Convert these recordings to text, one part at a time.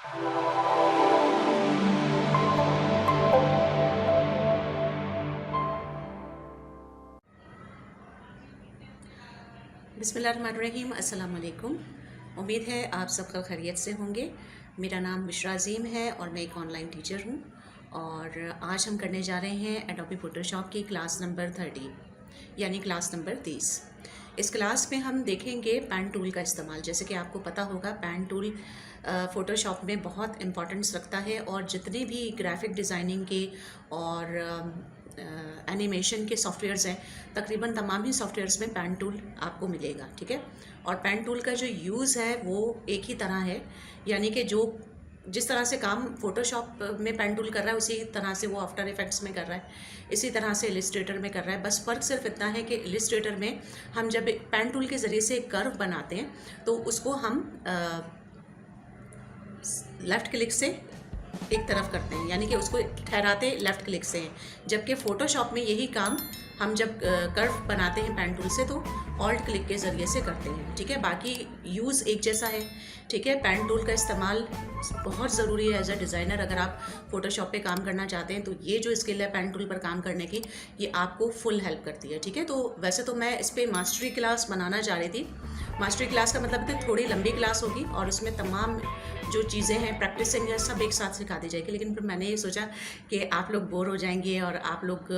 बिस्मिल्लाहिर्रहमानिर्रहीम, अस्सलाम वालेकुम। उम्मीद है आप सबका खैरियत से होंगे। मेरा नाम मिश्रा अज़ीम है और मैं एक ऑनलाइन टीचर हूँ। और आज हम करने जा रहे हैं एडोबी फ़ोटोशॉप की क्लास नंबर 30 यानी क्लास नंबर 30। इस क्लास में हम देखेंगे पेन टूल का इस्तेमाल। जैसे कि आपको पता होगा, पेन टूल फ़ोटोशॉप में बहुत इम्पोर्टेंस रखता है और जितने भी ग्राफिक डिज़ाइनिंग के और एनिमेशन के सॉफ्टवेयर्स हैं, तकरीबन तमाम ही सॉफ्टवेयर्स में पेन टूल आपको मिलेगा। ठीक है। और पेन टूल का जो यूज़ है वो एक ही तरह है, यानी कि जो जिस तरह से काम फ़ोटोशॉप में पेन टूल कर रहा है उसी तरह से वो आफ्टर इफेक्ट्स में कर रहा है, इसी तरह से इलिस्ट्रेटर में कर रहा है। बस फ़र्क सिर्फ इतना है कि इलिस्ट्रेटर में हम जब पेन टूल के ज़रिए से एक कर्व बनाते हैं तो उसको हम लेफ़्ट क्लिक से एक तरफ करते हैं, यानी कि उसको ठहराते लेफ़्ट क्लिक से हैं। जबकि फ़ोटोशॉप में यही काम हम जब कर्व बनाते हैं पेन टूल से तो ऑल्ट क्लिक के ज़रिए से करते हैं। ठीक है। बाकी यूज़ एक जैसा है। ठीक है। पेन टूल का इस्तेमाल बहुत ज़रूरी है एज अ डिज़ाइनर। अगर आप फ़ोटोशॉप पे काम करना चाहते हैं तो ये जो स्किल है पेन टूल पर काम करने की, ये आपको फुल हेल्प करती है। ठीक है। तो वैसे तो मैं इस पर मास्टरी क्लास बनाना चाह रही थी। मास्टरी क्लास का मतलब कि थोड़ी लंबी क्लास होगी और उसमें तमाम जो चीज़ें हैं, प्रैक्टिसिंग है, सब एक साथ सिखा दी जाएगी। लेकिन फिर मैंने ये सोचा कि आप लोग बोर हो जाएंगे और आप लोग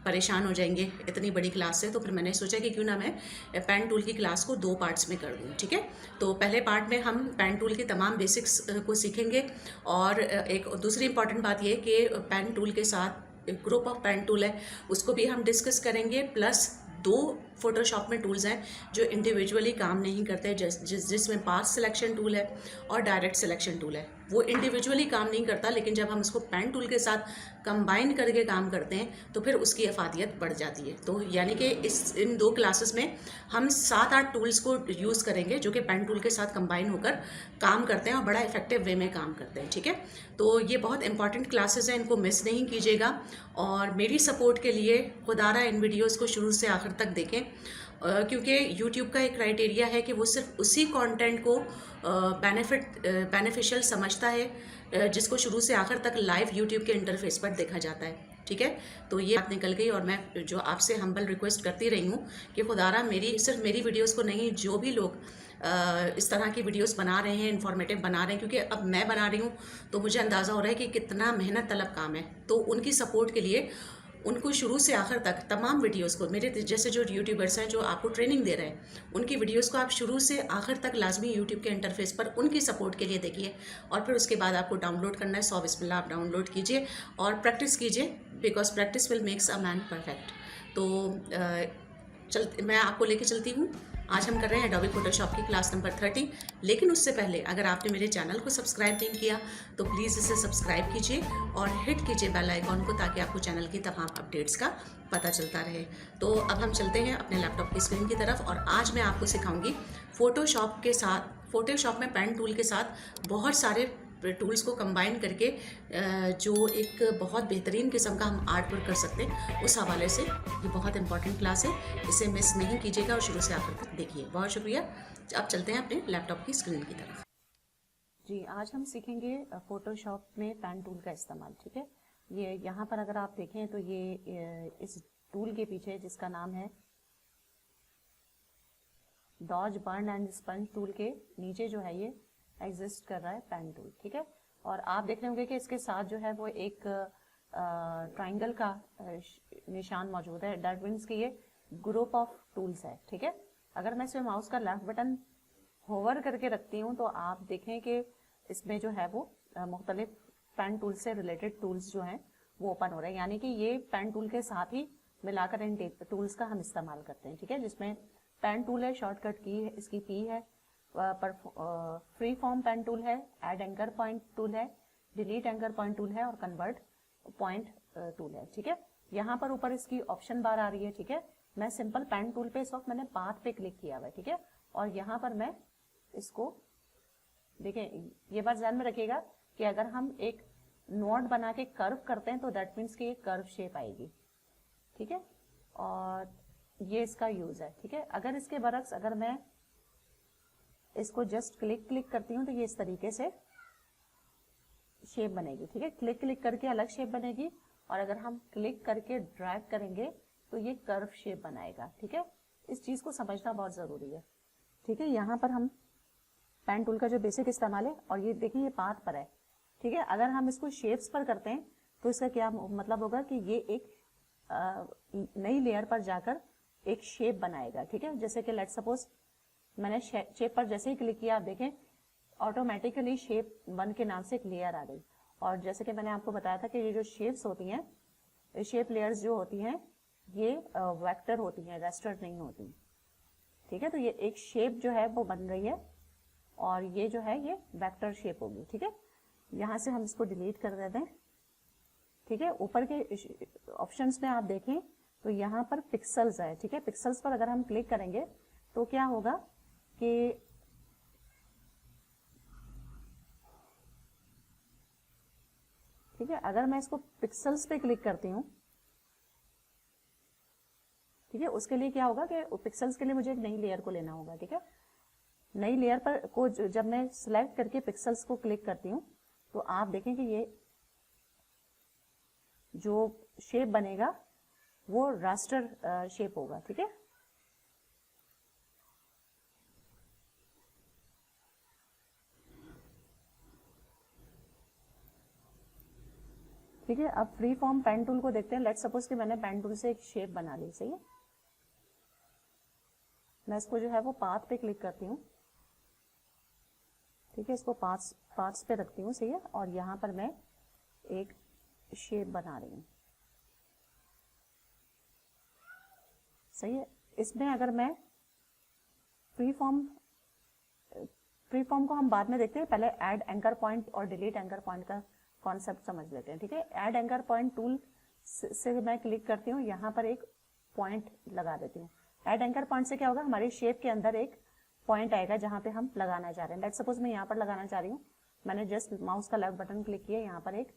परेशान हो जाएंगे इतनी बड़ी क्लास से, तो फिर मैंने सोचा कि क्यों ना मैं पेन टूल की क्लास को 2 पार्ट्स में कर दूँ। ठीक है। तो पहले पार्ट में हम पेन टूल की तमाम बेसिक्स को सीखेंगे। और एक दूसरी इंपॉर्टेंट बात ये कि पेन टूल के साथ एक ग्रुप ऑफ पेन टूल है, उसको भी हम डिस्कस करेंगे। प्लस 2 फ़ोटोशॉप में टूल्स हैं जो इंडिविजुअली काम नहीं करते, जिसमें पाथ सिलेक्शन टूल है और डायरेक्ट सिलेक्शन टूल है। वो इंडिविजुअली काम नहीं करता, लेकिन जब हम उसको पेन टूल के साथ कंबाइन करके काम करते हैं तो फिर उसकी अफादियत बढ़ जाती है। तो यानी कि इन 2 क्लासेस में हम 7-8 टूल्स को यूज़ करेंगे जो कि पेन टूल के साथ कंबाइन होकर काम करते हैं और बड़ा इफेक्टिव वे में काम करते हैं। ठीक है। तो ये बहुत इंपॉर्टेंट क्लासेस हैं, इनको मिस नहीं कीजिएगा। और मेरी सपोर्ट के लिए खुदारा इन वीडियोज़ को शुरू से आखिर तक देखें, क्योंकि यूट्यूब का एक क्राइटेरिया है कि वो सिर्फ उसी कंटेंट को बेनिफिशियल समझता है जिसको शुरू से आखिर तक लाइव यूट्यूब के इंटरफेस पर देखा जाता है। ठीक है। तो ये बात निकल गई और मैं जो आपसे हम्बल रिक्वेस्ट करती रही हूँ कि खुदारा सिर्फ मेरी वीडियोस को नहीं, जो भी लोग इस तरह की वीडियोस बना रहे हैं, इन्फॉर्मेटिव बना रहे हैं, क्योंकि अब मैं बना रही हूँ तो मुझे अंदाज़ा हो रहा है कि कितना मेहनत तलब काम है। तो उनकी सपोर्ट के लिए उनको शुरू से आखिर तक तमाम वीडियोस को, मेरे जैसे जो यूट्यूबर्स हैं जो आपको ट्रेनिंग दे रहे हैं, उनकी वीडियोस को आप शुरू से आखिर तक लाजमी यूट्यूब के इंटरफेस पर उनकी सपोर्ट के लिए देखिए। और फिर उसके बाद आपको डाउनलोड करना है। 100 बिस्मिल्लाह, आप डाउनलोड कीजिए और प्रैक्टिस कीजिए, because practice will makes a man perfect. तो मैं आपको लेके चलती हूँ। आज हम कर रहे हैं एडोबी फोटोशॉप की क्लास नंबर 30। लेकिन उससे पहले अगर आपने मेरे चैनल को सब्सक्राइब नहीं किया तो प्लीज़ इसे सब्सक्राइब कीजिए और हिट कीजिए बेल आइकॉन को, ताकि आपको चैनल की तमाम अपडेट्स का पता चलता रहे। तो अब हम चलते हैं अपने लैपटॉप की स्क्रीन की तरफ और आज मैं आपको सिखाऊंगी फ़ोटोशॉप के साथ, फ़ोटोशॉप में पेन टूल के साथ बहुत सारे टूल्स को कंबाइन करके जो एक बहुत बेहतरीन किस्म का हम आर्ट वर्क कर सकते हैं, उस हवाले से ये बहुत इंपॉर्टेंट क्लास है। इसे मिस नहीं कीजिएगा और शुरू से आखिर तक देखिए। बहुत शुक्रिया। अब चलते हैं अपने लैपटॉप की स्क्रीन की तरफ। जी, आज हम सीखेंगे फ़ोटोशॉप में पेन टूल का इस्तेमाल। ठीक है। ये यहाँ पर अगर आप देखें तो ये इस टूल के पीछे, जिसका नाम है dodge, burn and sponge tool, के नीचे जो है ये एग्जिस्ट कर रहा है पेन टूल। ठीक है। और आप देख रहे होंगे कि इसके साथ जो है वो एक ट्राइंगल का निशान मौजूद है। दैट मीन्स कि ये ग्रुप ऑफ टूल्स है। ठीक है। अगर मैं इसमें माउस का लेफ्ट बटन होवर करके रखती हूँ तो आप देखें कि इसमें जो है वो मुख्तलिफ पेन टूल से रिलेटेड टूल्स जो हैं वो ओपन हो रहे हैं, यानी कि ये पेन टूल के साथ ही मिलाकर इन टूल्स का हम इस्तेमाल करते हैं। ठीक है। जिसमें पेन टूल है, शॉर्टकट की है, इसकी पी है, फ्री फॉर्म पेन टूल है, ऐड एंकर पॉइंट टूल है, डिलीट एंकर पॉइंट टूल है और कन्वर्ट पॉइंट टूल है। ठीक है। यहाँ पर ऊपर इसकी ऑप्शन बार आ रही है। ठीक है। मैं सिंपल पेन टूल पे इस वक्त मैंने पाथ पे क्लिक किया हुआ है। ठीक है। और यहाँ पर मैं इसको देखें, ये बात ध्यान में रखिएगा कि अगर हम एक नोड बना के कर्व करते हैं तो दैट मीन्स कि ये कर्व शेप आएगी। ठीक है। और ये इसका यूज है। ठीक है। अगर इसके बरक्स अगर मैं इसको जस्ट क्लिक करती हूँ तो ये इस तरीके से शेप बनेगी, ठीक है। क्लिक क्लिक करके अलग शेप बनेगी, और अगर हम क्लिक करके ड्रैग करेंगे तो ये कर्व शेप बनाएगा, ठीक है। इस चीज को समझना बहुत जरूरी है, ठीक है। यहाँ पर हम पेन टूल का जो बेसिक इस्तेमाल है, और ये देखिए ये पाथ पर है, ठीक है। अगर हम इसको शेप्स पर करते हैं तो इसका क्या मतलब होगा कि ये एक नई लेयर पर जाकर एक शेप बनाएगा, ठीक है। जैसे कि लेट सपोज मैंने शेप पर जैसे ही क्लिक किया, आप देखें ऑटोमेटिकली शेप 1 के नाम से एक लेयर आ गई। और जैसे कि मैंने आपको बताया था कि ये जो शेप्स होती हैं, शेप लेयर्स जो होती हैं, ये वेक्टर होती हैं, रेस्टर नहीं होती, ठीक है। तो ये एक शेप जो है वो बन रही है, और ये जो है ये वेक्टर शेप होगी, ठीक है। यहाँ से हम इसको डिलीट कर देते हैं, ठीक है। ऊपर के ऑप्शंस में आप देखें तो यहाँ पर पिक्सल्स है, ठीक है। पिक्सल्स पर अगर हम क्लिक करेंगे तो क्या होगा कि ठीक है, अगर मैं इसको पिक्सल्स पे क्लिक करती हूँ, ठीक है, उसके लिए क्या होगा कि पिक्सल्स के लिए मुझे एक नई लेयर को लेना होगा, ठीक है। नई लेयर पर को जब मैं सिलेक्ट करके पिक्सल्स को क्लिक करती हूँ तो आप देखें कि ये जो शेप बनेगा वो रास्टर शेप होगा, ठीक है। ठीक है, अब फ्री फॉर्म पेन टूल को देखते हैं। लेट सपोज कि मैंने पेन टूल से एक शेप बना ली, सही है। मैं इसको जो है वो पाथ पे क्लिक करती हूँ, ठीक है। इसको पाथ्स पे रखती हूँ, सही है। और यहाँ पर मैं एक शेप बना रही हूँ, सही है। इसमें अगर मैं फ्री फॉर्म को हम बाद में देखते हैं, पहले ऐड एंकर पॉइंट और डिलीट एंकर पॉइंट का कॉन्सेप्ट समझ लेते हैं, ठीक है। ऐड एंकर पॉइंट टूल से मैं क्लिक करती हूँ, यहाँ पर एक पॉइंट लगा देती हूँ। ऐड एंकर पॉइंट से क्या होगा, हमारी शेप के अंदर एक पॉइंट आएगा जहां पे हम लगाना चाह रहे हैं। लेट सपोज मैं यहाँ पर लगाना चाह रही हूँ, मैंने जस्ट माउस का लेफ्ट बटन क्लिक किया, यहाँ पर एक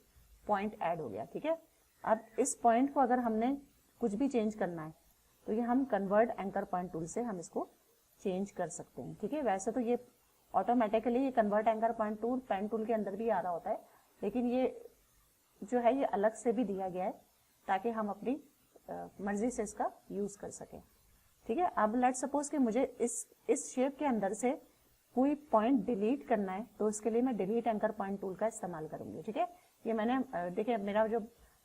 पॉइंट ऐड हो गया, ठीक है। अब इस पॉइंट को अगर हमने कुछ भी चेंज करना है तो ये हम कन्वर्ट एंकर पॉइंट टूल से हम इसको चेंज कर सकते हैं, ठीक है। वैसे तो ये ऑटोमेटिकली ये convert anchor point tool pen tool के अंदर भी आ रहा होता है, लेकिन ये जो है ये अलग से भी दिया गया है ताकि हम अपनी मर्जी से इसका यूज कर सकें, ठीक है। अब लेट सपोज कि मुझे इस शेप के अंदर से कोई पॉइंट डिलीट करना है तो इसके लिए मैं डिलीट एंकर पॉइंट टूल का इस्तेमाल करूंगी, ठीक है। ये मैंने देखिए मेरा जो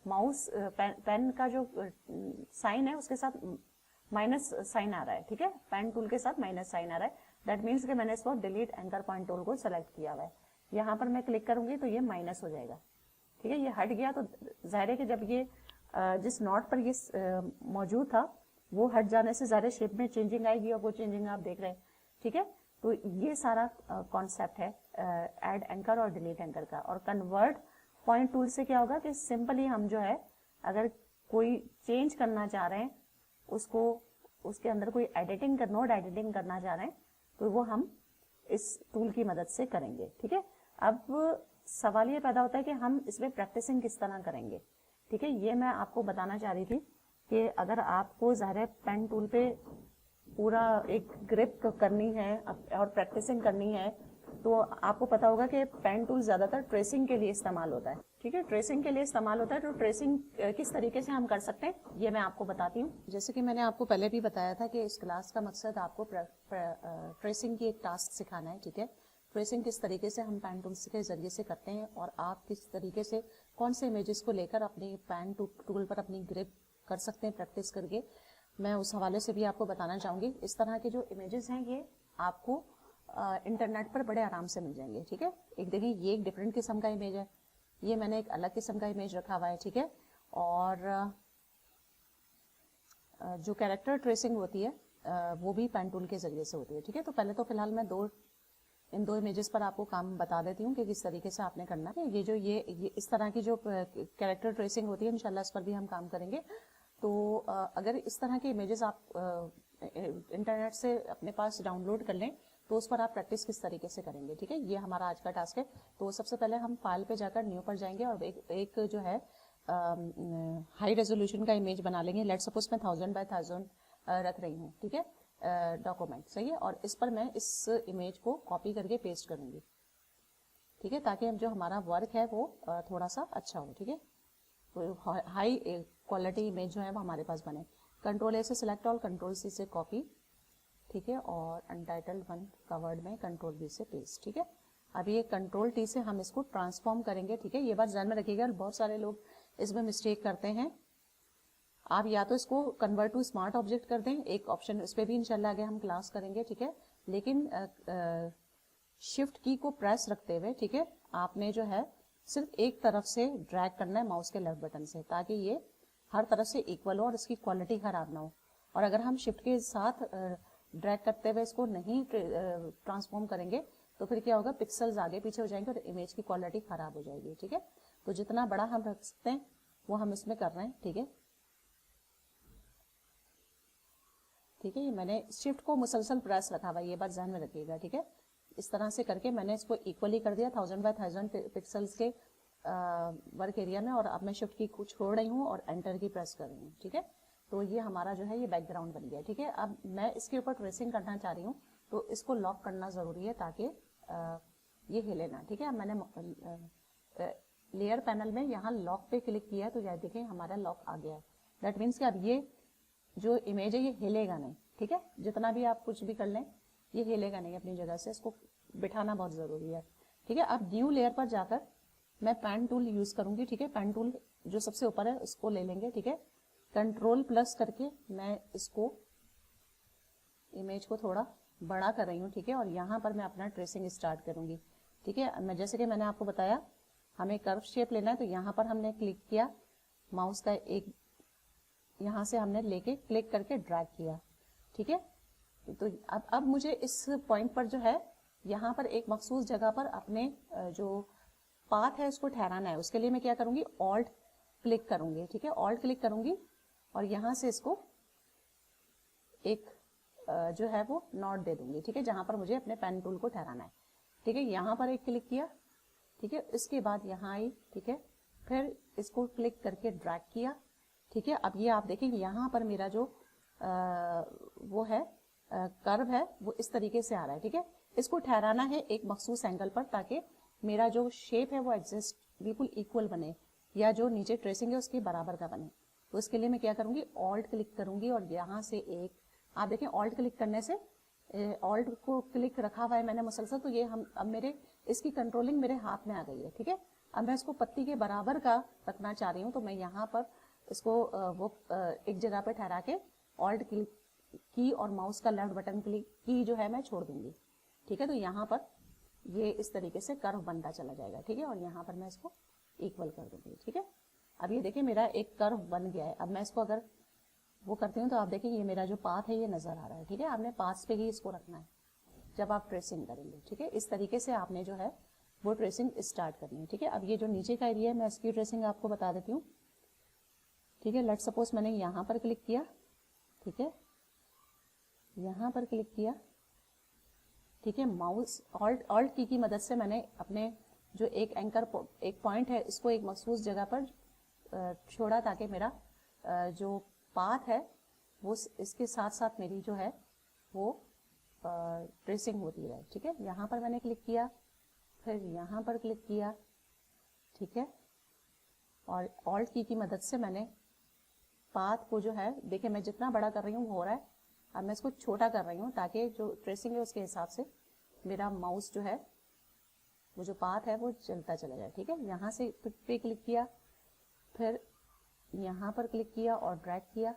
माउस पेन का जो साइन है उसके साथ माइनस साइन आ रहा है, ठीक है। पेन टूल के साथ माइनस साइन आ रहा है, दैट मीन्स कि मैंने इसको डिलीट एंकर पॉइंट टूल को सेलेक्ट किया हुआ है। यहाँ पर मैं क्लिक करूंगी तो ये माइनस हो जाएगा, ठीक है। ये हट गया तो जाहिर है कि जब ये जिस नॉट पर ये मौजूद था वो हट जाने से ज़्यादा शेप में चेंजिंग आएगी, और वो चेंजिंग आप देख रहे हैं, ठीक है। तो ये सारा कॉन्सेप्ट है ऐड एंकर और डिलीट एंकर का। और कन्वर्ट पॉइंट टूल से क्या होगा कि सिंपली हम जो है अगर कोई चेंज करना चाह रहे हैं, उसको उसके अंदर कोई नोड एडिटिंग करना चाह रहे हैं तो वो हम इस टूल की मदद से करेंगे, ठीक है। अब सवाल ये पैदा होता है कि हम इसमें प्रैक्टिसिंग किस तरह करेंगे, ठीक है। ये मैं आपको बताना चाह रही थी कि अगर आपको ज़ाहिर पेन टूल पे पूरा एक ग्रिप करनी है और प्रैक्टिसिंग करनी है तो आपको पता होगा कि पेन टूल ज़्यादातर ट्रेसिंग के लिए इस्तेमाल होता है, ठीक है। ट्रेसिंग के लिए इस्तेमाल होता है, तो ट्रेसिंग किस तरीके से हम कर सकते हैं ये मैं आपको बताती हूँ। जैसे कि मैंने आपको पहले भी बताया था कि इस क्लास का मकसद आपको ट्रेसिंग की एक टास्क सिखाना है, ठीक है। ट्रेसिंग किस तरीके से हम पेन टूल्स के जरिए से करते हैं और आप किस तरीके से कौन से इमेजेस को लेकर अपने पेन टूल पर अपनी ग्रिप कर सकते हैं प्रैक्टिस करके, मैं उस हवाले से भी आपको बताना चाहूँगी। इस तरह के जो इमेजेस हैं ये आपको इंटरनेट पर बड़े आराम से मिल जाएंगे, ठीक है। एक देखिए ये एक डिफरेंट किस्म का इमेज है, ये मैंने एक अलग किस्म का इमेज रखा हुआ है, ठीक है। और जो कैरेक्टर ट्रेसिंग होती है वो भी पेन टूल के जरिए से होती है, ठीक है। तो पहले तो फिलहाल मैं इन दो इमेजेस पर आपको काम बता देती हूँ कि किस तरीके से आपने करना है। ये इस तरह की जो कैरेक्टर ट्रेसिंग होती है इंशाल्लाह इस पर भी हम काम करेंगे। तो अगर इस तरह के इमेजेस आप इंटरनेट से अपने पास डाउनलोड कर लें तो उस पर आप प्रैक्टिस किस तरीके से करेंगे, ठीक है। ये हमारा आज का टास्क है। तो सबसे पहले हम फाइल पे जाकर न्यू पर जाएंगे और एक जो है हाई रेजोल्यूशन का इमेज बना लेंगे। लेट सपोज मैं 1000 बाय 1000 रख रही हूँ, ठीक है, डॉक्यूमेंट, सही है। और इस पर मैं इस इमेज को कॉपी करके पेस्ट करूंगी, ठीक है, ताकि जो हमारा वर्क है वो थोड़ा सा अच्छा हो। ठीक है, तो हाई क्वालिटी इमेज जो है वो हमारे पास बने। कंट्रोल ए से सिलेक्ट ऑल, कंट्रोल सी से कॉपी, ठीक है, और अनटाइटल्ड वन कवर्ड में कंट्रोल बी से पेस्ट। ठीक है, अब ये कंट्रोल टी से हम इसको ट्रांसफॉर्म करेंगे। ठीक है, ये बात ध्यान में रखिएगा, बहुत सारे लोग इसमें मिस्टेक करते हैं। आप या तो इसको कन्वर्ट टू स्मार्ट ऑब्जेक्ट कर दें, एक ऑप्शन, इस पर भी इंशाल्लाह आगे हम क्लास करेंगे। ठीक है, लेकिन शिफ्ट की को प्रेस रखते हुए, ठीक है, आपने जो है सिर्फ एक तरफ से ड्रैग करना है माउस के लेफ्ट बटन से, ताकि ये हर तरफ से इक्वल हो और इसकी क्वालिटी खराब ना हो। और अगर हम शिफ्ट के साथ ड्रैग करते हुए इसको नहीं ट्रांसफॉर्म करेंगे तो फिर क्या होगा, पिक्सल्स आगे पीछे हो जाएंगे और इमेज की क्वालिटी खराब हो जाएगी। ठीक है, तो जितना बड़ा हम रख सकते हैं वो हम इसमें कर रहे हैं। ठीक है, ठीक है, ये मैंने शिफ्ट को मुसलसल प्रेस रखा हुआ है, ये बात ध्यान में रखिएगा। ठीक है, इस तरह से करके मैंने इसको इक्वली कर दिया 1000 बाय 1000 पिक्सल्स के वर्क एरिया में, और अब मैं शिफ्ट की को छोड़ रही हूँ और एंटर की प्रेस कर रही हूँ। ठीक है, तो ये हमारा जो है ये बैकग्राउंड बन गया। ठीक है, अब मैं इसके ऊपर ट्रेसिंग करना चाह रही हूँ, तो इसको लॉक करना जरूरी है ताकि ये हिले ना। ठीक है, अब मैंने लेयर पैनल में यहाँ लॉक पे क्लिक किया तो यह देखें हमारा लॉक आ गया है। दैट मीन्स कि अब ये जो इमेज है ये हिलेगा नहीं। ठीक है, जितना भी आप कुछ भी कर लें ये हिलेगा नहीं अपनी जगह से, इसको बिठाना बहुत जरूरी है। ठीक है, अब न्यू लेयर पर जाकर मैं पेन टूल यूज करूंगी। ठीक है, पेन टूल जो सबसे ऊपर है उसको ले लेंगे। ठीक है, कंट्रोल प्लस करके मैं इसको इमेज को थोड़ा बड़ा कर रही हूँ। ठीक है, और यहाँ पर मैं अपना ट्रेसिंग स्टार्ट करूंगी। ठीक है, मैं जैसे कि मैंने आपको बताया हमें कर्व शेप लेना है, तो यहाँ पर हमने क्लिक किया, माउस का एक यहाँ से हमने लेके क्लिक करके ड्रैग किया। ठीक है, तो अब मुझे इस पॉइंट पर जो है यहाँ पर एक मखसूस जगह पर अपने जो पाथ है उसको ठहराना है। उसके लिए मैं क्या करूंगी, ऑल्ट क्लिक करूंगी। ठीक है, ऑल्ट क्लिक करूंगी और यहाँ से इसको एक जो है वो नॉट दे दूंगी। ठीक है, जहां पर मुझे अपने पेन टूल को ठहराना है। ठीक है, यहाँ पर एक क्लिक किया। ठीक है, इसके बाद यहाँ आई। ठीक है, फिर इसको क्लिक करके ड्रैग किया। ठीक है, अब ये आप देखेंगे यहाँ पर मेरा जो वो है कर्व है वो इस तरीके से आ रहा है। ठीक है, इसको ठहराना है एक मखसूस एंगल पर ताकि मेरा जो शेप है वो एग्जिस्ट बिल्कुल इक्वल बने, या जो नीचे ट्रेसिंग है उसके बराबर का बने। तो इसके लिए मैं क्या करूंगी, ऑल्ट क्लिक करूंगी और यहाँ से एक, आप देखें ऑल्ट क्लिक करने से ऑल्ट को क्लिक रखा हुआ है मैंने मुसलसल, तो ये हम अब मेरे इसकी कंट्रोलिंग मेरे हाथ में आ गई है। ठीक है, अब मैं इसको पत्ती के बराबर का रखना चाह रही हूँ, तो मैं यहाँ पर इसको एक जगह पर ठहरा के ऑल्ट क्लिक की और माउस का लेफ्ट बटन क्लिक की जो है मैं छोड़ दूंगी। ठीक है, तो यहाँ पर ये इस तरीके से कर्व बनता चला जाएगा। ठीक है, और यहाँ पर मैं इसको इक्वल कर दूंगी। ठीक है, अब ये देखिए मेरा एक कर्व बन गया है। अब मैं इसको अगर वो करती हूँ तो आप देखिए ये मेरा जो पाथ है ये नजर आ रहा है। ठीक है, आपने पाथ पे ही इसको रखना है जब आप ट्रेसिंग करेंगे। ठीक है, इस तरीके से आपने जो है वो ट्रेसिंग स्टार्ट करनी है। ठीक है, अब ये जो नीचे का एरिया है मैं इसकी ट्रेसिंग आपको बता देती हूँ। ठीक है, लेट सपोज मैंने यहाँ पर क्लिक किया। ठीक है, यहाँ पर क्लिक किया। ठीक है, माउस ऑल्ट की मदद से मैंने अपने जो एक एंकर एक पॉइंट है इसको एक मखसूस जगह पर छोड़ा ताकि मेरा जो पाथ है वो इसके साथ साथ मेरी जो है वो ट्रेसिंग होती रहे। ठीक है, यहाँ पर मैंने क्लिक किया, फिर यहाँ पर क्लिक किया। ठीक है, और ऑल्ट की मदद से मैंने पाथ को जो है, देखिए मैं जितना बड़ा कर रही हूँ वो हो रहा है। अब मैं इसको छोटा कर रही हूँ ताकि जो ट्रेसिंग है उसके हिसाब से मेरा माउस जो है वो जो पाथ है वो चलता चला जाए। ठीक है, यहाँ से पे क्लिक किया, फिर यहाँ पर क्लिक किया और ड्रैग किया।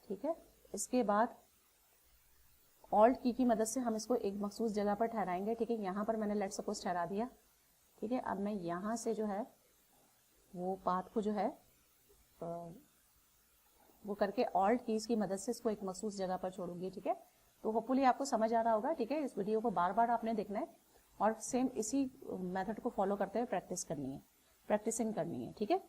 ठीक है, इसके बाद ऑल्ट की मदद से हम इसको एक मखसूस जगह पर ठहराएंगे। ठीक है, यहाँ पर मैंने लेट सपोज ठहरा दिया। ठीक है, अब मैं यहाँ से जो है वो पाथ को जो है वो करके ऑल्ट कीज की मदद से इसको एक मखसूस जगह पर छोड़ूंगी। ठीक है, तो होपफुली आपको समझ आ रहा होगा। ठीक है, इस वीडियो को बार बार आपने देखना है और सेम इसी मेथड को फॉलो करते हुए प्रैक्टिसिंग करनी है। ठीक है,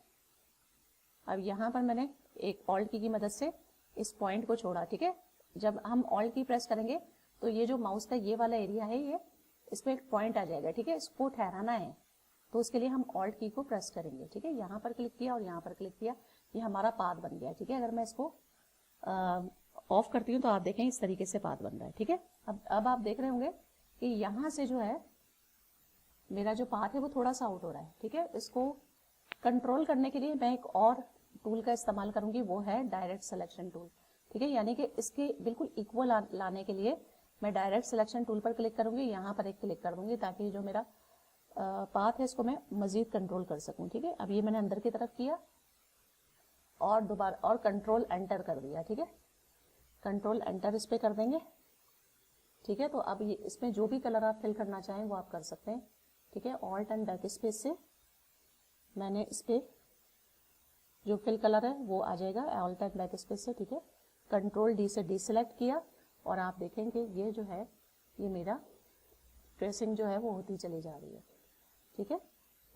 अब यहाँ पर मैंने एक ऑल्ट की मदद से इस पॉइंट को छोड़ा। ठीक है, जब हम ऑल्ट की प्रेस करेंगे तो ये जो माउस का ये वाला एरिया है ये इस पर एक पॉइंट आ जाएगा। ठीक है, इसको ठहराना है तो उसके लिए हम ऑल्ट की को प्रेस करेंगे। ठीक है, यहाँ पर क्लिक किया और यहाँ पर क्लिक किया, ये हमारा पाथ बन गया। ठीक है, अगर मैं इसको ऑफ करती हूँ तो आप देखें इस तरीके से पाथ बन रहा है। ठीक है, अब आप देख रहे होंगे कि यहाँ से जो है मेरा जो पाथ है वो थोड़ा सा आउट हो रहा है, ठीक है। इसको कंट्रोल करने के लिए मैं एक और टूल का इस्तेमाल करूंगी, वो है डायरेक्ट सिलेक्शन टूल, ठीक है। यानी कि इसके बिल्कुल इक्वल लाने के लिए मैं डायरेक्ट सिलेक्शन टूल पर क्लिक करूंगी, यहाँ पर एक क्लिक कर दूंगी ताकि जो मेरा पाथ है इसको मैं मजीद कंट्रोल कर सकूं, ठीक है। अब ये मैंने अंदर की तरफ किया और दोबारा और कंट्रोल एंटर कर दिया, ठीक है। कंट्रोल एंटर इस पे कर देंगे, ठीक है। तो अब ये इसमें जो भी कलर आप फिल करना चाहें वो आप कर सकते हैं, ठीक है। ऑल्ट एंड बैक स्पेस से मैंने इस पे जो फिल कलर है वो आ जाएगा ऑल्ट एंड बैक स्पेस से, ठीक है। कंट्रोल डी से डीसेलेक्ट किया और आप देखेंगे ये जो है ये मेरा ट्रेसिंग जो है वो होती चली जा रही है, ठीक है।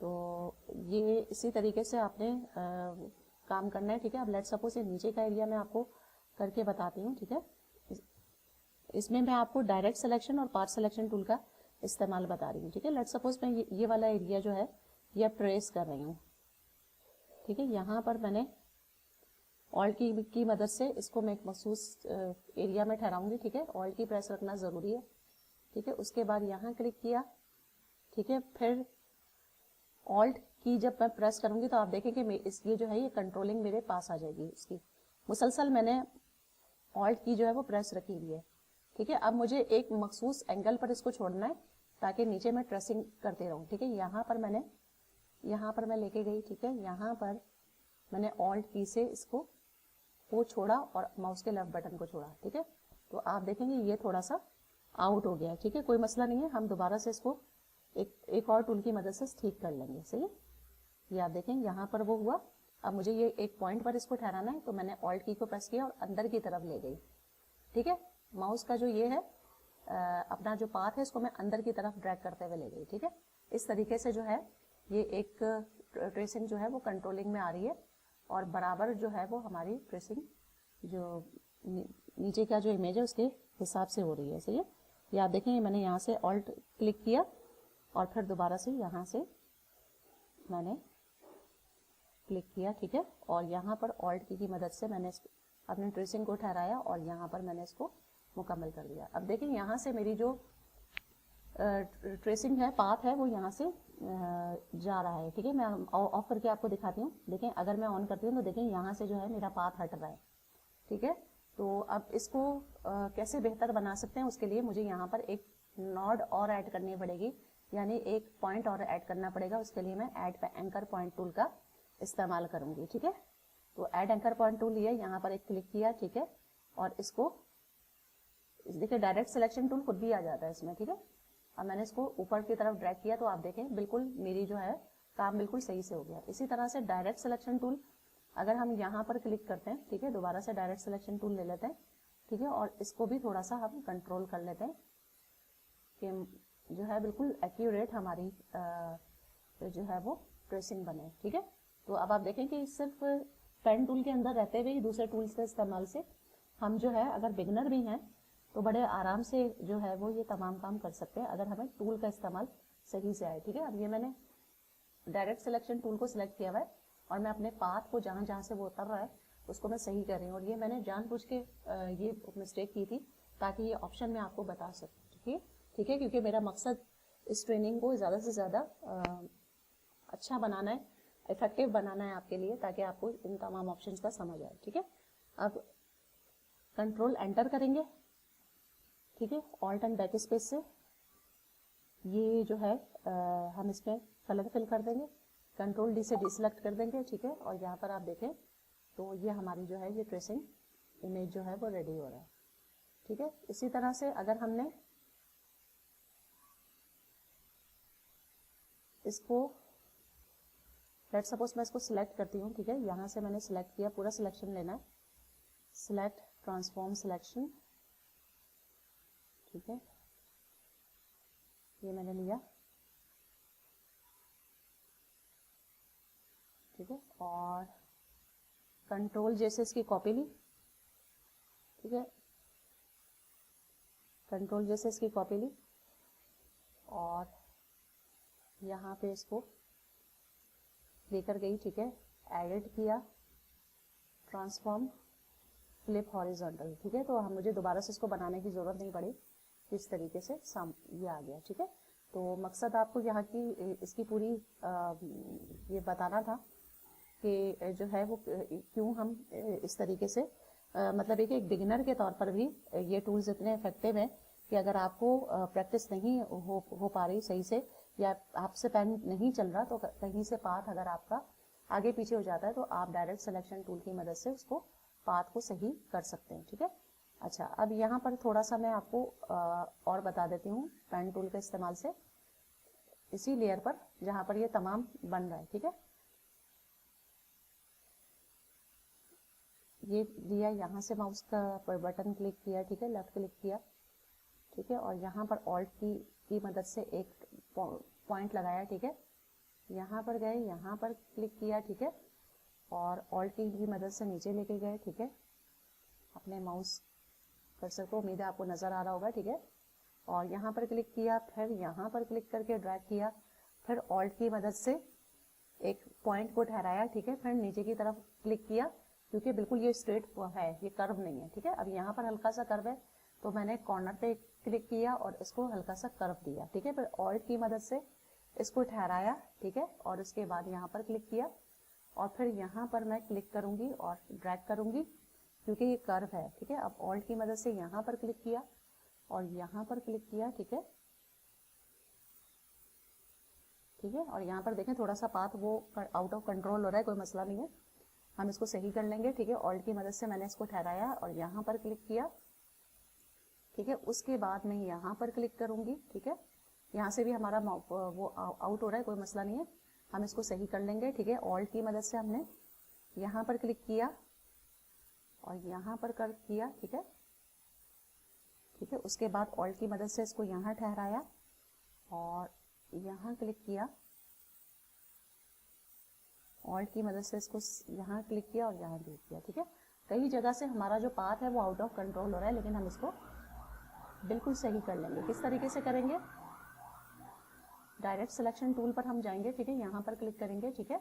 तो ये इसी तरीके से आपने काम करना है, ठीक है। अब लेट्स सपोज ये नीचे का एरिया मैं आपको करके बताती हूँ, ठीक है। इसमें मैं आपको डायरेक्ट सिलेक्शन और पाथ सिलेक्शन टूल का इस्तेमाल बता रही हूँ, ठीक है। लेट्स सपोज मैं ये वाला एरिया जो है ये ट्रेस कर रही हूँ, ठीक है। यहाँ पर मैंने ऑल्ट की मदद से इसको मैं एक मखसूस एरिया में ठहराऊंगी, ठीक है। ऑल्ट की प्रेस रखना जरूरी है, ठीक है। उसके बाद यहाँ क्लिक किया, ठीक है। फिर ऑल्ट की जब मैं प्रेस करूंगी तो आप देखेंगे ये जो है ये कंट्रोलिंग मेरे पास आ जाएगी इसकी। मुसलसल मैंने ऑल्ट की जो है वो प्रेस रखी हुई है, ठीक है। अब मुझे एक मखसूस एंगल पर इसको छोड़ना है ताकि नीचे मैं ट्रेसिंग करते रहूं, ठीक है। यहाँ पर मैं लेके गई, ठीक है। यहाँ पर मैंने ऑल्ट की से इसको वो छोड़ा और माउस के लेफ्ट बटन को छोड़ा, ठीक है। तो आप देखेंगे ये थोड़ा सा आउट हो गया, ठीक है। कोई मसला नहीं है, हम दोबारा से इसको एक और टूल की मदद से ठीक कर लेंगे, सही है। ये आप देखें यहाँ पर वो हुआ। अब मुझे ये एक पॉइंट पर इसको ठहराना है तो मैंने ऑल्ट की को प्रेस किया और अंदर की तरफ ले गई, ठीक है। माउस का जो ये है अपना जो पाथ है इसको मैं अंदर की तरफ ड्रैग करते हुए ले गई, ठीक है। इस तरीके से जो है ये एक ट्रेसिंग जो है वो कंट्रोलिंग में आ रही है और बराबर जो है वो हमारी ट्रेसिंग जो नीचे का जो इमेज है उसके हिसाब से हो रही है, सही है। ये आप देखेंगे मैंने यहाँ से ऑल्ट क्लिक किया और फिर दोबारा से यहाँ से मैंने क्लिक किया, ठीक है। और यहाँ पर ऑल्ट की मदद से मैंने अपने ट्रेसिंग को ठहराया और यहाँ पर मैंने इसको मुकम्मल कर दिया। अब देखें यहाँ से मेरी जो ट्रेसिंग है, पाथ है, वो यहाँ से जा रहा है, ठीक है। मैं ऑफ करके आपको दिखाती हूँ। देखें अगर मैं ऑन करती हूँ तो देखें यहाँ से जो है मेरा पाथ हट रहा है, ठीक है। तो अब इसको कैसे बेहतर बना सकते हैं उसके लिए मुझे यहाँ पर एक नोड और ऐड करनी पड़ेगी, यानी एक पॉइंट और ऐड करना पड़ेगा। उसके लिए मैं ऐड एंकर पॉइंट टूल का इस्तेमाल करूंगी, ठीक है। तो ऐड एंकर पॉइंट टूल लिया, यहाँ पर एक क्लिक किया, ठीक है। और इसको देखिए डायरेक्ट सिलेक्शन टूल खुद भी आ जाता है इसमें, ठीक है। अब मैंने इसको ऊपर की तरफ ड्रैग किया तो आप देखें बिल्कुल मेरी जो है काम बिल्कुल सही से हो गया। इसी तरह से डायरेक्ट सिलेक्शन टूल अगर हम यहाँ पर क्लिक करते हैं, ठीक है, दोबारा से डायरेक्ट सिलेक्शन टूल ले लेते हैं, ठीक है। और इसको भी थोड़ा सा हम कंट्रोल कर लेते हैं कि जो है बिल्कुल एक्यूरेट हमारी जो है वो ट्रेसिंग बने, ठीक है। तो अब आप देखें कि सिर्फ पेन टूल के अंदर रहते हुए ही दूसरे टूल्स के इस्तेमाल से हम जो है अगर बिगनर भी हैं तो बड़े आराम से जो है वो ये तमाम काम कर सकते हैं अगर हमें टूल का इस्तेमाल सही से आए, ठीक है। अब ये मैंने डायरेक्ट सिलेक्शन टूल को सिलेक्ट किया हुआ है और मैं अपने पाथ को जहाँ जहाँ से वो उतर रहा है उसको मैं सही कर रही हूँ। और ये मैंने जानबूझ के ये मिस्टेक की थी ताकि ये ऑप्शन मैं आपको बता सकूँ, ठीक है, क्योंकि मेरा मकसद इस ट्रेनिंग को ज़्यादा से ज़्यादा अच्छा बनाना है, इफेक्टिव बनाना है आपके लिए, ताकि आपको इन तमाम ऑप्शंस का समझ आए, ठीक है। अब कंट्रोल एंटर करेंगे, ठीक है, ऑल्ट एंड बैक स्पेस से ये जो है हम इसमें कलर फिल कर देंगे, कंट्रोल डी से डिसेलेक्ट कर देंगे, ठीक है। और यहाँ पर आप देखें तो ये हमारी जो है ये ट्रेसिंग इमेज जो है वो रेडी हो रहा है, ठीक है। इसी तरह से अगर हमने इसको लेट सपोज मैं इसको सिलेक्ट करती हूँ, ठीक है, यहाँ से मैंने सिलेक्ट किया, पूरा सिलेक्शन लेना है, सिलेक्ट ट्रांसफॉर्म सिलेक्शन, ठीक है, ये मैंने लिया, ठीक है। और कंट्रोल जैसे इसकी कॉपी ली, ठीक है, कंट्रोल जैसे इसकी कॉपी ली और यहाँ पे इसको लेकर गई, ठीक है, एडिट किया, ट्रांसफॉर्म फ्लिप हॉरिजॉन्टल, ठीक है। तो हम मुझे दोबारा से इसको बनाने की जरूरत नहीं पड़ी, इस तरीके से ये आ गया, ठीक है। तो मकसद आपको यहाँ की इसकी पूरी ये बताना था कि जो है वो क्यों हम इस तरीके से मतलब एक बिगिनर के तौर पर भी ये टूल्स इतने इफेक्टिव हैं कि अगर आपको प्रैक्टिस नहीं हो पा रही सही से, या आपसे पेन नहीं चल रहा, तो कहीं से पाथ अगर आपका आगे पीछे हो जाता है तो आप डायरेक्ट सिलेक्शन टूल की मदद से उसको पाथ को सही कर सकते हैं। ठीक है, अच्छा अब यहाँ पर थोड़ा सा मैं आपको और बता देती हूँ पेन टूल के इस्तेमाल से इसी लेयर पर जहाँ पर ये तमाम बन रहा है। ठीक है, ये दिया, यहाँ से माउस का बटन क्लिक किया, ठीक है, लेफ्ट क्लिक किया, ठीक है, और यहाँ पर ऑल्ट की मदद से एक पॉइंट लगाया, ठीक है, यहाँ पर गए, यहाँ पर क्लिक किया, ठीक है, और ऑल्ट की मदद से नीचे लेके गए, ठीक है, अपने माउस कर्सर को, उम्मीद है आपको नजर आ रहा होगा, ठीक है, और यहाँ पर क्लिक किया, फिर यहाँ पर क्लिक करके ड्रैग किया, फिर ऑल्ट की मदद से एक पॉइंट को ठहराया, ठीक है, फिर नीचे की तरफ क्लिक किया, क्योंकि बिल्कुल ये स्ट्रेट है, ये कर्व नहीं है। ठीक है, अब यहाँ पर हल्का सा कर्व है तो मैंने कॉर्नर पे क्लिक किया और इसको हल्का सा कर्व दिया, ठीक है, फिर ऑल्ट की मदद से इसको ठहराया, ठीक है, और उसके बाद यहाँ पर क्लिक किया और फिर यहाँ पर मैं क्लिक करूंगी और ड्रैग करूंगी क्योंकि ये कर्व है। ठीक है, अब ऑल्ट की मदद से यहाँ पर क्लिक किया और यहाँ पर क्लिक किया, ठीक है, ठीक है, और यहाँ पर देखें थोड़ा सा पाथ वो आउट ऑफ कंट्रोल हो रहा है, कोई मसला नहीं है, हम इसको सही कर लेंगे। ठीक है, ऑल्ट की मदद से मैंने इसको ठहराया और यहाँ पर क्लिक किया, ठीक है, उसके बाद मैं यहाँ पर क्लिक करूंगी, ठीक है, यहाँ से भी हमारा वो आउट हो रहा है, कोई मसला नहीं है, हम इसको सही कर लेंगे। ठीक है, ऑल्ट की मदद से हमने यहाँ पर क्लिक किया और यहाँ पर कर किया, ठीक है, ठीक है, उसके बाद ऑल्ट की मदद से इसको यहाँ ठहराया और यहाँ क्लिक किया, ऑल्ट की मदद से इसको यहाँ क्लिक किया और यहाँ क्लिक किया। ठीक है, कई जगह से हमारा जो पाथ है वो आउट ऑफ कंट्रोल हो रहा है, लेकिन हम इसको बिल्कुल सही कर लेंगे। किस तरीके से करेंगे, डायरेक्ट सिलेक्शन टूल पर हम जाएंगे, ठीक है, यहाँ पर क्लिक करेंगे, ठीक है,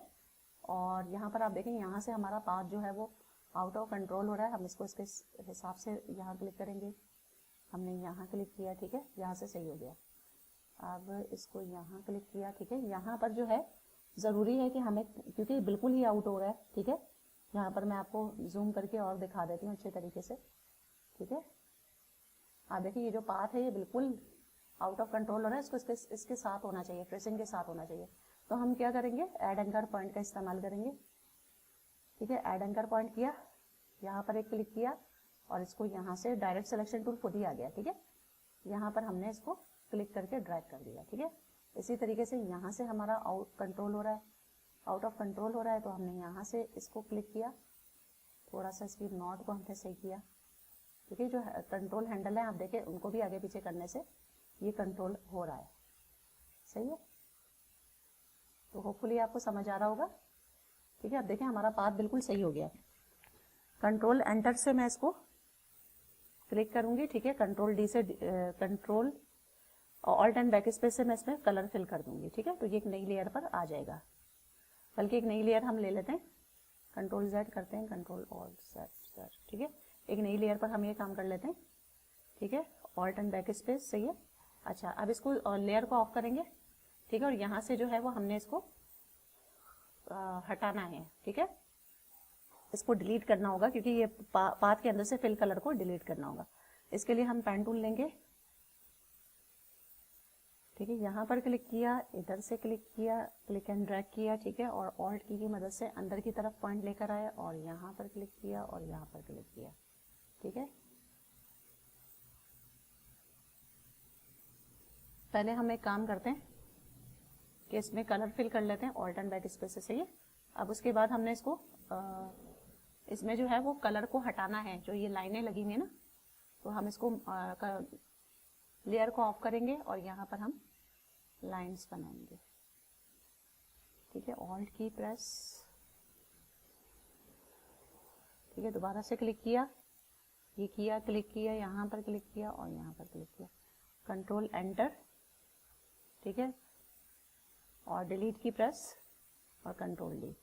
और यहाँ पर आप देखें यहाँ से हमारा पाथ जो है वो आउट ऑफ कंट्रोल हो रहा है, हम इसको इसके हिसाब से यहाँ क्लिक करेंगे, हमने यहाँ क्लिक किया, ठीक है, यहाँ से सही हो गया, अब इसको यहाँ क्लिक किया, ठीक है, यहाँ पर जो है ज़रूरी है कि हमें, क्योंकि बिल्कुल ही आउट हो रहा है, ठीक है, यहाँ पर मैं आपको जूम करके और दिखा देती हूँ अच्छे तरीके से। ठीक है, आप देखिए ये जो पाथ है ये बिल्कुल आउट ऑफ कंट्रोल हो रहा है, इसको इसके साथ होना चाहिए, ट्रेसिंग के साथ होना चाहिए। तो हम क्या करेंगे, ऐड एंकर पॉइंट का इस्तेमाल करेंगे। ठीक है, ऐड एंकर पॉइंट किया, यहाँ पर एक क्लिक किया और इसको यहाँ से डायरेक्ट सिलेक्शन टूल खुद ही आ गया। ठीक है, यहाँ पर हमने इसको क्लिक करके ड्रैग कर दिया। ठीक है, इसी तरीके से यहाँ से हमारा आउट कंट्रोल हो रहा है, आउट ऑफ कंट्रोल हो रहा है, तो हमने यहाँ से इसको क्लिक किया, थोड़ा सा इसकी नॉट को हमने सही किया। ठीक है, जो कंट्रोल हैंडल है आप देखें उनको भी आगे पीछे करने से ये कंट्रोल हो रहा है, सही है, तो होपफुली आपको समझ आ रहा होगा। ठीक है, अब देखें हमारा पाथ बिल्कुल सही हो गया। कंट्रोल एंटर से मैं इसको क्लिक करूंगी, ठीक है, कंट्रोल डी से control alt and back space से मैं इसमें कलर फिल कर दूंगी। ठीक है, तो ये एक नई लेयर पर आ जाएगा, बल्कि एक नई लेयर हम ले लेते हैं, कंट्रोल जेड करते हैं, कंट्रोल ऑल्ट जेड, ठीक है, एक नई लेयर पर हम ये काम कर लेते हैं। ठीक है, ऑल्ट एंड बैक स्पेस, सही है। अच्छा, अब इसको लेयर को ऑफ करेंगे, ठीक है, और यहाँ से जो है वो हमने इसको हटाना है। ठीक है, इसको डिलीट करना होगा क्योंकि ये पाथ के अंदर से फिल कलर को डिलीट करना होगा। इसके लिए हम पेन टूल लेंगे। ठीक है, यहाँ पर क्लिक किया, इधर से क्लिक किया, क्लिक एंड ड्रैग किया, ठीक है, और ऑल्ट की मदद से अंदर की तरफ पॉइंट लेकर आया और यहाँ पर क्लिक किया और यहाँ पर क्लिक किया। ठीक है, पहले हम एक काम करते हैं कि इसमें कलर फिल कर लेते हैं ऑल्ट एंड बैक स्पेस से, सही है। अब उसके बाद हमने इसको इसमें जो है वो कलर को हटाना है, जो ये लाइनें लगी हुई है ना, तो हम इसको लेयर को ऑफ करेंगे और यहाँ पर हम लाइंस बनाएंगे। ठीक है, ऑल्ट की प्रेस, ठीक है, दोबारा से क्लिक किया, ये किया, क्लिक किया, यहाँ पर क्लिक किया और यहाँ पर क्लिक किया, कंट्रोल एंटर, ठीक है, और डिलीट की प्रेस और कंट्रोल डी।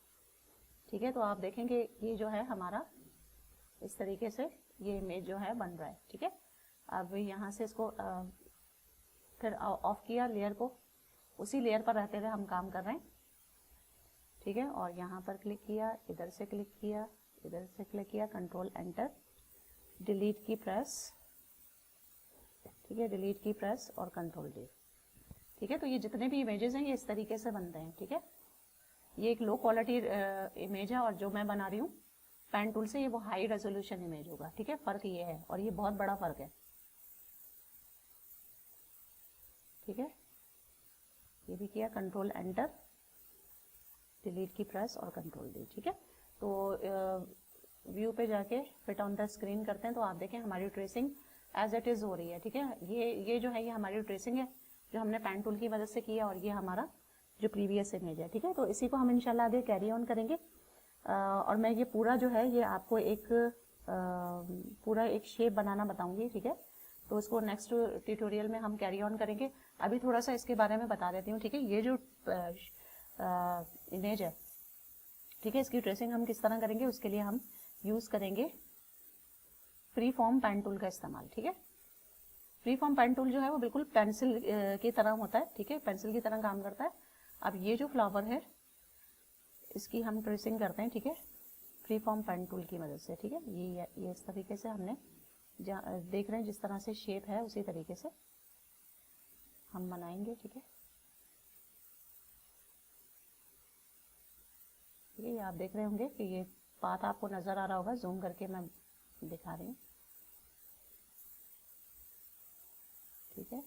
ठीक है, तो आप देखेंगे ये जो है हमारा इस तरीके से ये इमेज जो है बन रहा है। ठीक है, अब यहाँ से इसको फिर ऑफ किया लेयर को, उसी लेयर पर रहते हुए हम काम कर रहे हैं, ठीक है। और यहाँ पर क्लिक किया, इधर से क्लिक किया, इधर से क्लिक किया, कंट्रोल एंटर, डिलीट की प्रेस, ठीक है, डिलीट की प्रेस और कंट्रोल डी, ठीक है। तो ये जितने भी इमेजेस हैं ये इस तरीके से बनते हैं, ठीक है। ये एक लो क्वालिटी इमेज है और जो मैं बना रही हूँ पेन टूल से ये वो हाई रेजोल्यूशन इमेज होगा, ठीक है। फर्क ये है और ये बहुत बड़ा फर्क है, ठीक है। ये भी किया, कंट्रोल एंटर, डिलीट की प्रेस और कंट्रोल डी, ठीक है। तो व्यू पे जाके फिट ऑन द स्क्रीन करते हैं तो आप देखें हमारी ट्रेसिंग एज इट इज हो रही है, ठीक है। ये जो है ये हमारी ट्रेसिंग है जो हमने पेन टूल की मदद से किया और ये हमारा जो प्रीवियस इमेज है, ठीक है। तो इसी को हम इंशाल्लाह आगे कैरी ऑन करेंगे और मैं ये पूरा जो है ये आपको एक पूरा एक शेप बनाना बताऊंगी, ठीक है। तो उसको नेक्स्ट ट्यूटोरियल में हम कैरी ऑन करेंगे। अभी थोड़ा सा इसके बारे में बता देती हूँ, ठीक है। ये जो इमेज है, ठीक है, इसकी ट्रेसिंग हम किस तरह करेंगे उसके लिए हम यूज करेंगे फ्री फॉर्म पेन टूल का इस्तेमाल, ठीक है। फ्री फॉर्म पेन टूल जो है वो बिल्कुल पेंसिल की तरह होता है, ठीक है, पेंसिल की तरह काम करता है। अब ये जो फ्लावर है इसकी हम ट्रेसिंग करते हैं, ठीक है, फ्री फॉर्म पेन टूल की मदद से, ठीक है। ये इस तरीके से हमने देख रहे हैं जिस तरह से शेप है उसी तरीके से हम बनाएंगे, ठीक है। ये आप देख रहे होंगे कि ये पाथ आपको नजर आ रहा होगा, जूम करके मैं दिखा रही हूँ, ठीक है।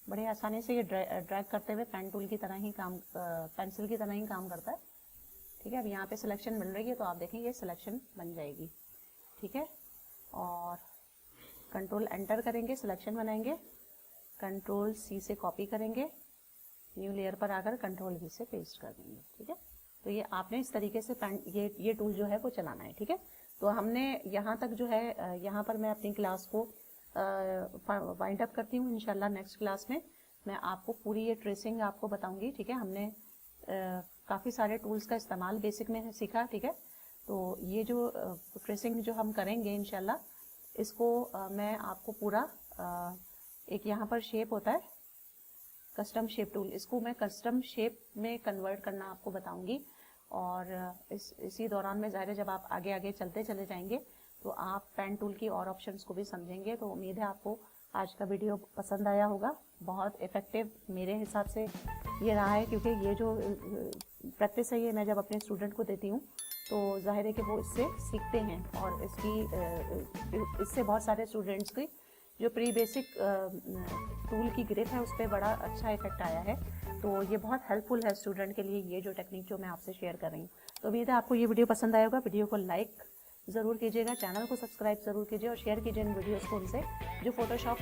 बड़े आसानी से ये ड्रैग करते हुए पेन टूल की तरह ही काम, पेंसिल की तरह ही काम करता है, ठीक है। अब यहाँ पे सिलेक्शन मिल रही है तो आप देखें ये सिलेक्शन बन जाएगी, ठीक है। और कंट्रोल एंटर करेंगे, सिलेक्शन बनाएंगे, कंट्रोल सी से कॉपी करेंगे, न्यू लेयर पर आकर कंट्रोल वी से पेस्ट कर देंगे, ठीक है। तो ये आपने इस तरीके से ये टूल जो है वो चलाना है, ठीक है। तो हमने यहाँ तक जो है यहाँ पर मैं अपनी क्लास को वाइंड अप करती हूँ। इंशाल्लाह नेक्स्ट क्लास में मैं आपको पूरी ये ट्रेसिंग आपको बताऊंगी, ठीक है। हमने काफ़ी सारे टूल्स का इस्तेमाल बेसिक में सीखा, ठीक है। तो ये जो ट्रेसिंग जो हम करेंगे इंशाल्लाह इसको मैं आपको पूरा एक यहाँ पर शेप होता है कस्टम शेप टूल, इसको मैं कस्टम शेप में कन्वर्ट करना आपको बताऊंगी। और इसी दौरान में ज़ाहिर है जब आप आगे आगे चलते चले जाएंगे तो आप पेन टूल की और ऑप्शंस को भी समझेंगे। तो उम्मीद है आपको आज का वीडियो पसंद आया होगा। बहुत इफ़ेक्टिव मेरे हिसाब से ये रहा है क्योंकि ये जो प्रैक्टिस है ये मैं जब अपने स्टूडेंट को देती हूँ तो जाहिर है कि वो इससे सीखते हैं और इससे बहुत सारे स्टूडेंट्स की जो प्री बेसिक टूल की ग्रिप है उस पर बड़ा अच्छा इफेक्ट आया है। तो ये बहुत हेल्पफुल है स्टूडेंट के लिए ये जो टेक्निक जो मैं आपसे शेयर कर रही हूँ। तो उम्मीद है आपको ये वीडियो पसंद आएगा। वीडियो को लाइक ज़रूर कीजिएगा, चैनल को सब्सक्राइब ज़रूर कीजिए और शेयर कीजिए इन वीडियोज़ को उनसे जो फोटोशॉप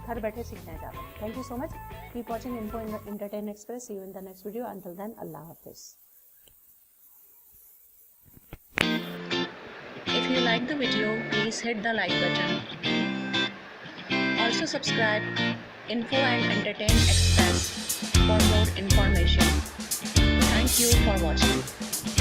घर बैठे सीखना चाहते हैं। Thank you so much. Keep watching Info Entertain Express. See you in the next video. Until then अल्लाह हाफिज़। If you like the video, please hit the like button. Also subscribe Info and Entertain Express for more information. Thank you for watching.